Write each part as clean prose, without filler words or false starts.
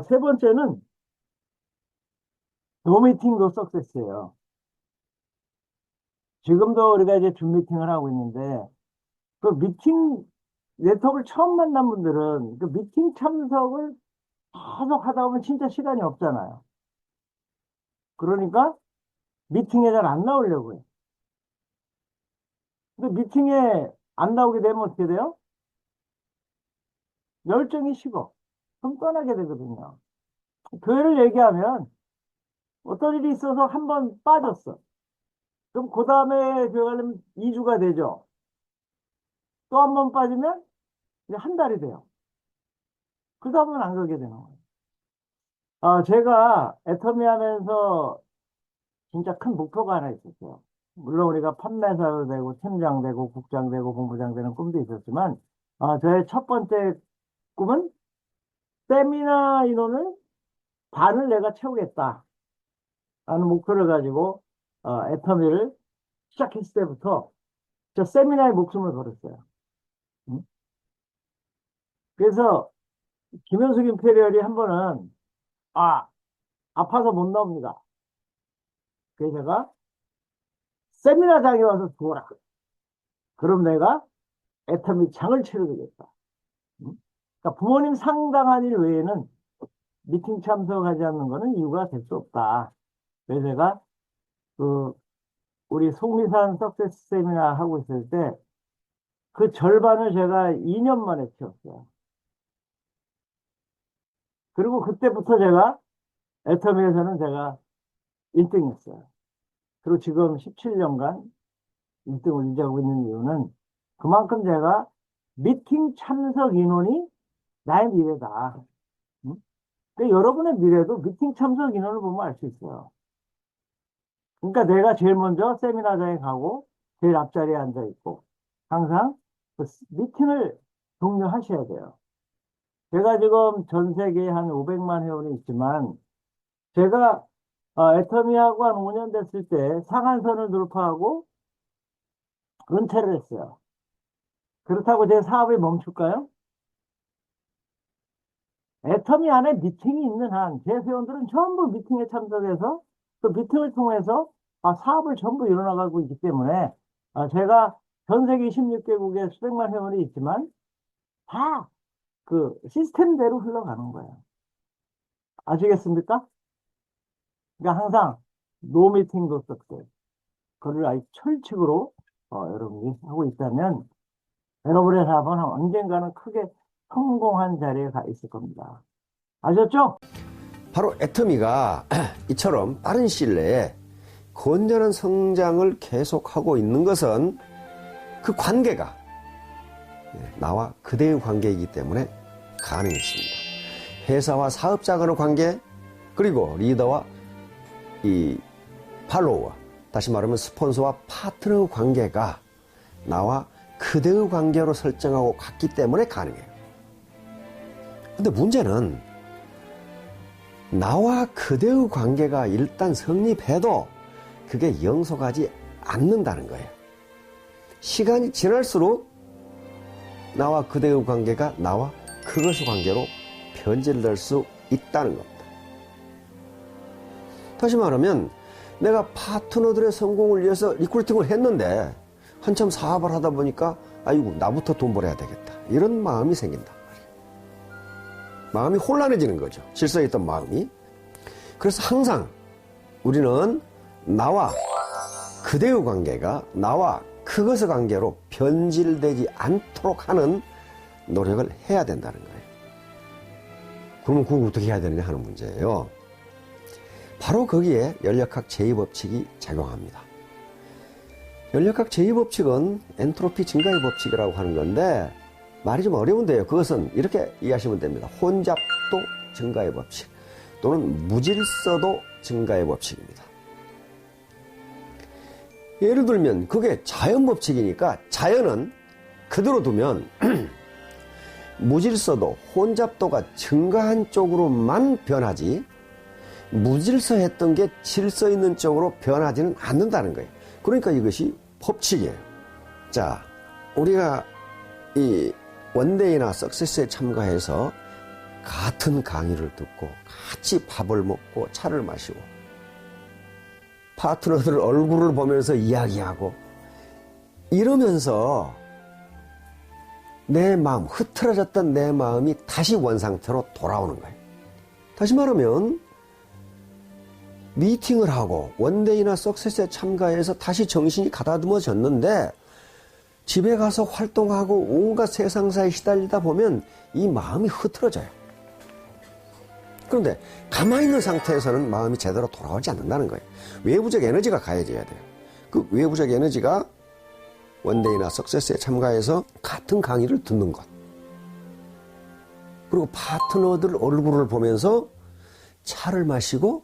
세 번째는 노미팅도 석세스예요. 지금도 우리가 이제 줌 미팅을 하고 있는데 그 미팅 네트워크를 처음 만난 분들은 그 미팅 참석을 계속 하다 보면 진짜 시간이 없잖아요. 그러니까 미팅에 잘 안 나오려고 해요. 근데 미팅에 안 나오게 되면 어떻게 돼요? 열정이 식어. 그럼 떠나게 되거든요. 교회를 얘기하면 어떤 일이 있어서 한 번 빠졌어. 그럼 그 다음에 교회 가려면 2주가 되죠. 또 한 번 빠지면 이제 한 달이 돼요. 그 다음은 안 가게 되는 거예요. 제가 애터미 하면서 진짜 큰 목표가 하나 있었어요. 물론 우리가 판매사도 되고, 팀장 되고, 국장 되고, 본부장 되는 꿈도 있었지만, 저의 첫 번째 꿈은 세미나 인원을 반을 내가 채우겠다. 라는 목표를 가지고, 애터미를 시작했을 때부터 저 세미나에 목숨을 걸었어요. 음? 그래서 김현숙 임페리얼이 한 번은, 아, 아파서 못 나옵니다. 그래서 제가 세미나장에 와서 죽어라. 그럼 내가 애터미 장을 치러주겠다. 음? 그러니까 부모님 상담한 일 외에는 미팅 참석하지 않는 것은 이유가 될 수 없다. 그래서 제가 그 우리 속리산 석세스 세미나 하고 있을 때 그 절반을 제가 2년 만에 채웠어요. 그리고 그때부터 제가 애터미에서는 제가 1등했어요. 그리고 지금 17년간 1등을 유지하고 있는 이유는 그만큼 제가 미팅 참석 인원이 나의 미래다. 음? 근데 여러분의 미래도 미팅 참석 인원을 보면 알 수 있어요. 그러니까 내가 제일 먼저 세미나장에 가고 제일 앞자리에 앉아 있고 항상 그 미팅을 독려하셔야 돼요. 제가 지금 전 세계에 한 500만 회원이 있지만 제가 애터미하고 한 5년 됐을 때 상한선을 돌파하고 은퇴를 했어요. 그렇다고 제 사업이 멈출까요? 애터미 안에 미팅이 있는 한 제 회원들은 전부 미팅에 참석해서 그 미팅을 통해서 사업을 전부 이뤄나가고 있기 때문에 제가 전 세계 16개국에 수백만 회원이 있지만 다 그 시스템대로 흘러가는 거예요. 아시겠습니까? 그러니까 항상 노 미팅 노 석세스 그걸 아주 철칙으로 여러분이 하고 있다면 여러분의 사업은 언젠가는 크게 성공한 자리에 가 있을 겁니다. 아셨죠? 바로 애터미가 이처럼 빠른 시일 내에 건전한 성장을 계속하고 있는 것은 그 관계가 나와 그대의 관계이기 때문에 가능했습니다. 회사와 사업자 간의 관계, 그리고 리더와 이 팔로워, 다시 말하면 스폰서와 파트너 관계가 나와 그대의 관계로 설정하고 갔기 때문에 가능해요. 근데 문제는 나와 그대의 관계가 일단 성립해도 그게 영속하지 않는다는 거예요. 시간이 지날수록 나와 그대의 관계가 나와 그것의 관계로 변질될 수 있다는 겁니다. 다시 말하면 내가 파트너들의 성공을 위해서 리크루팅을 했는데 한참 사업을 하다 보니까 아이고 나부터 돈 벌어야 되겠다 이런 마음이 생긴단 말이에요. 마음이 혼란해지는 거죠. 질서있던 마음이. 그래서 항상 우리는 나와 그대의 관계가 나와 그것의 관계로 변질되지 않도록 하는 노력을 해야 된다는 거예요. 그러면 그걸 어떻게 해야 되느냐 하는 문제예요. 바로 거기에 연력학 제2법칙이 작용합니다. 연력학 제2법칙은 엔트로피 증가의 법칙이라고 하는 건데 말이 좀 어려운데요. 그것은 이렇게 이해하시면 됩니다. 혼잡도 증가의 법칙 또는 무질서도 증가의 법칙입니다. 예를 들면 그게 자연법칙이니까 자연은 그대로 두면 무질서도, 혼잡도가 증가한 쪽으로만 변하지 무질서했던 게 질서 있는 쪽으로 변하지는 않는다는 거예요. 그러니까 이것이 법칙이에요. 자, 우리가 이 원데이나 석세스에 참가해서 같은 강의를 듣고 같이 밥을 먹고 차를 마시고 파트너들 얼굴을 보면서 이야기하고 이러면서 내 마음, 흐트러졌던 내 마음이 다시 원상태로 돌아오는 거예요. 다시 말하면 미팅을 하고 원데이나 석세스에 참가해서 다시 정신이 가다듬어졌는데 집에 가서 활동하고 온갖 세상사에 시달리다 보면 이 마음이 흐트러져요. 그런데 가만히 있는 상태에서는 마음이 제대로 돌아오지 않는다는 거예요. 외부적 에너지가 가해져야 돼요. 그 외부적 에너지가 원데이나 석세스에 참가해서 같은 강의를 듣는 것. 그리고 파트너들 얼굴을 보면서 차를 마시고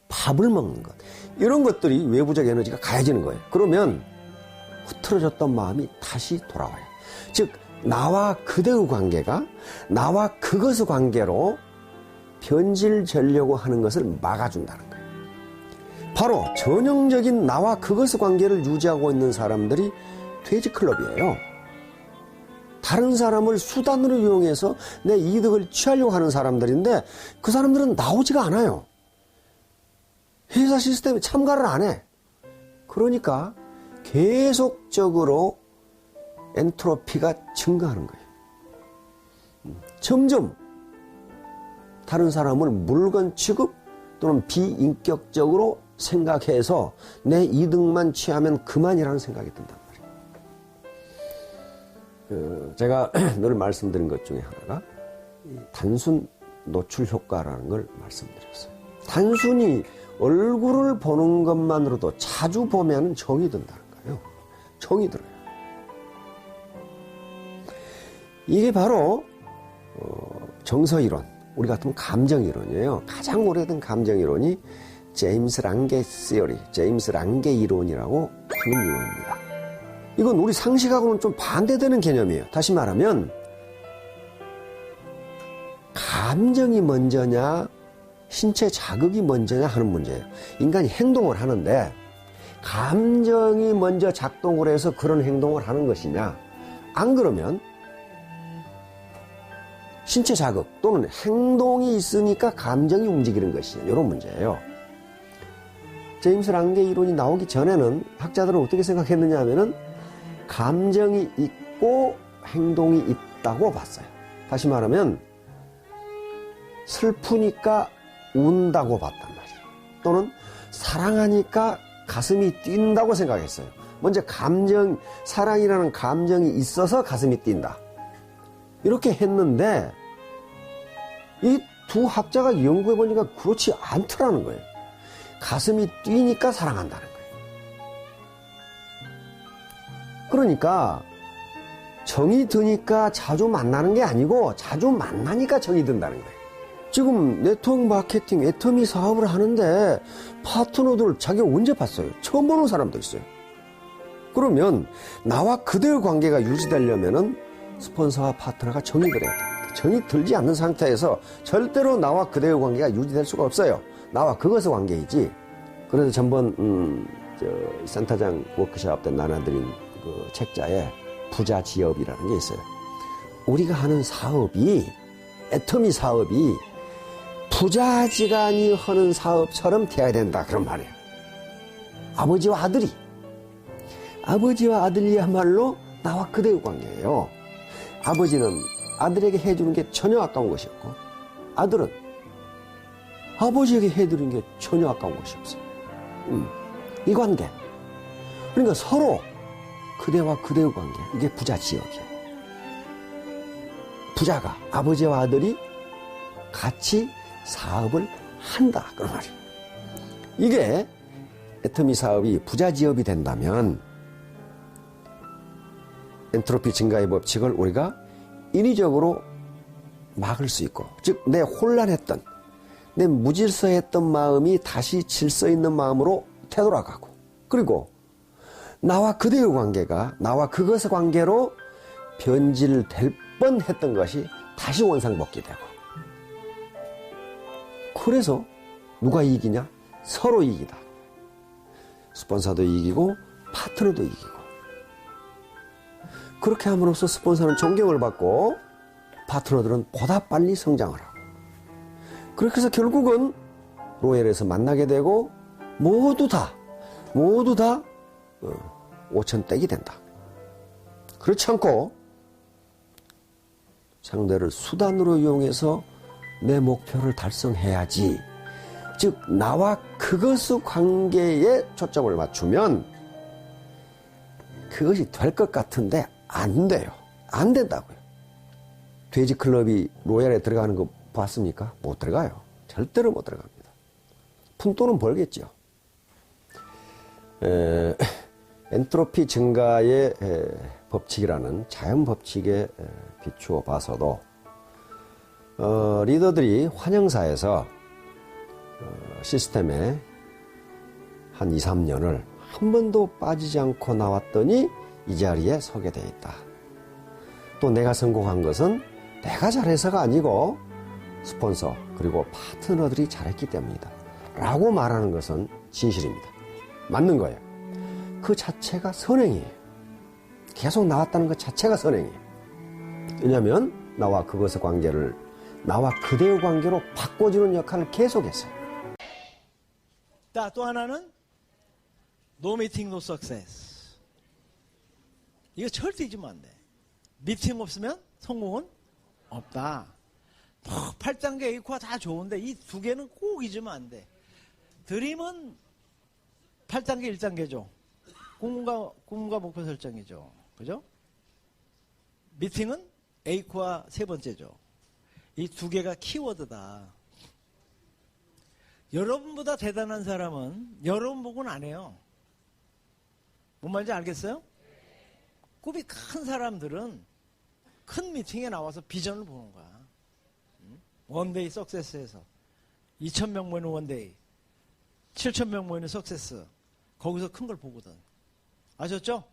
밥을 먹는 것. 이런 것들이 외부적 에너지가 가해지는 거예요. 그러면 흐트러졌던 마음이 다시 돌아와요. 즉 나와 그대의 관계가 나와 그것의 관계로 변질되려고 하는 것을 막아준다는 거예요. 바로 전형적인 나와 그것의 관계를 유지하고 있는 사람들이 돼지클럽이에요. 다른 사람을 수단으로 이용해서 내 이득을 취하려고 하는 사람들인데 그 사람들은 나오지가 않아요. 회사 시스템에 참가를 안 해. 그러니까 계속적으로 엔트로피가 증가하는 거예요. 점점 다른 사람을 물건 취급 또는 비인격적으로 생각해서 내 이득만 취하면 그만이라는 생각이 든단 말이에요. 제가 늘 말씀드린 것 중에 하나가 단순 노출 효과라는 걸 말씀드렸어요. 단순히 얼굴을 보는 것만으로도 자주 보면 정이 든다는 거예요. 정이 들어요. 이게 바로 정서이론, 우리 같으면 감정이론이에요. 가장 오래된 감정이론이 제임스 랑게 시어리, 제임스 랑게 이론이라고 하는 이론입니다. 이건 우리 상식하고는 좀 반대되는 개념이에요. 다시 말하면 감정이 먼저냐 신체 자극이 먼저냐 하는 문제예요. 인간이 행동을 하는데 감정이 먼저 작동을 해서 그런 행동을 하는 것이냐, 안 그러면 신체 자극 또는 행동이 있으니까 감정이 움직이는 것이냐, 이런 문제예요. 제임스 랑게 이론이 나오기 전에는 학자들은 어떻게 생각했느냐 하면은 감정이 있고 행동이 있다고 봤어요. 다시 말하면 슬프니까 운다고 봤단 말이에요. 또는 사랑하니까 가슴이 뛴다고 생각했어요. 먼저 사랑이라는 감정이 있어서 가슴이 뛴다. 이렇게 했는데 이 두 학자가 연구해 보니까 그렇지 않더라는 거예요. 가슴이 뛰니까 사랑한다는 거예요. 그러니까 정이 드니까 자주 만나는 게 아니고 자주 만나니까 정이 든다는 거예요. 지금 네트워크 마케팅 애터미 사업을 하는데 파트너들 자기가 언제 봤어요? 처음 보는 사람도 있어요. 그러면 나와 그대의 관계가 유지되려면은 스폰서와 파트너가 정이 들어야 됩니다. 정이 들지 않는 상태에서 절대로 나와 그대의 관계가 유지될 수가 없어요. 나와 그것의 관계이지. 그래서 전번 센터장 워크숍 때 나눠드린 그 책자에 부자지업이라는 게 있어요. 우리가 하는 사업이 애터미 사업이 부자지간이 하는 사업처럼 돼야 된다, 그런 말이에요. 아버지와 아들이야말로 나와 그대의 관계예요. 아버지는 아들에게 해주는 게 전혀 아까운 것이 없고 아들은 아버지에게 해드리는 게 전혀 아까운 것이 없어요. 이 관계. 그러니까 서로 그대와 그대의 관계, 이게 부자지역이에요. 부자가 아버지와 아들이 같이 사업을 한다, 그런 말이에요. 이게 애터미 사업이 부자지업이 된다면 엔트로피 증가의 법칙을 우리가 인위적으로 막을 수 있고, 즉 내 혼란했던, 내 무질서했던 마음이 다시 질서 있는 마음으로 되돌아가고, 그리고 나와 그대의 관계가 나와 그것의 관계로 변질될 뻔했던 것이 다시 원상복귀되고, 그래서 누가 이기냐? 서로 이기다. 스폰서도 이기고 파트너도 이기고. 그렇게 함으로써 스폰서는 존경을 받고 파트너들은 보다 빨리 성장을 하고, 그렇게 해서 결국은 로얄에서 만나게 되고 모두 다 5천 떼기 된다. 그렇지 않고 상대를 수단으로 이용해서 내 목표를 달성해야지. 즉 나와 그것의 관계에 초점을 맞추면 그것이 될 것 같은데 안 돼요. 안 된다고요. 돼지 클럽이 로얄에 들어가는 거 봤습니까? 못 들어가요. 절대로 못 들어갑니다. 푼돈은 벌겠죠. 엔트로피 증가의 법칙이라는 자연 법칙에 비추어 봐서도 리더들이 환영사에서 시스템에 한 2, 3년을 한 번도 빠지지 않고 나왔더니 이 자리에 서게 돼 있다. 또 내가 성공한 것은 내가 잘해서가 아니고 스폰서 그리고 파트너들이 잘했기 때문이다. 라고 말하는 것은 진실입니다. 맞는 거예요. 그 자체가 선행이에요. 계속 나왔다는 것 자체가 선행이에요. 왜냐하면 나와 그것의 관계를 나와 그대의 관계로 바꿔주는 역할을 계속했어요. 자, 또 하나는 No meeting, no success. 이거 절대 잊으면 안 돼. 미팅 없으면 성공은 없다. 8단계 A코가 다 좋은데 이 두 개는 꼭 잊으면 안 돼. 드림은 8단계 1단계죠. 꿈과 목표 설정이죠. 그죠? 미팅은 A코가 세 번째죠. 이 두 개가 키워드다. 여러분보다 대단한 사람은 여러분 보고는 안 해요. 뭔 말인지 알겠어요? 꿈이 큰 사람들은 큰 미팅에 나와서 비전을 보는 거야. 원데이 석세스에서 2,000명 모이는 원데이, 7,000명 모이는 석세스, 거기서 큰 걸 보거든. 아셨죠?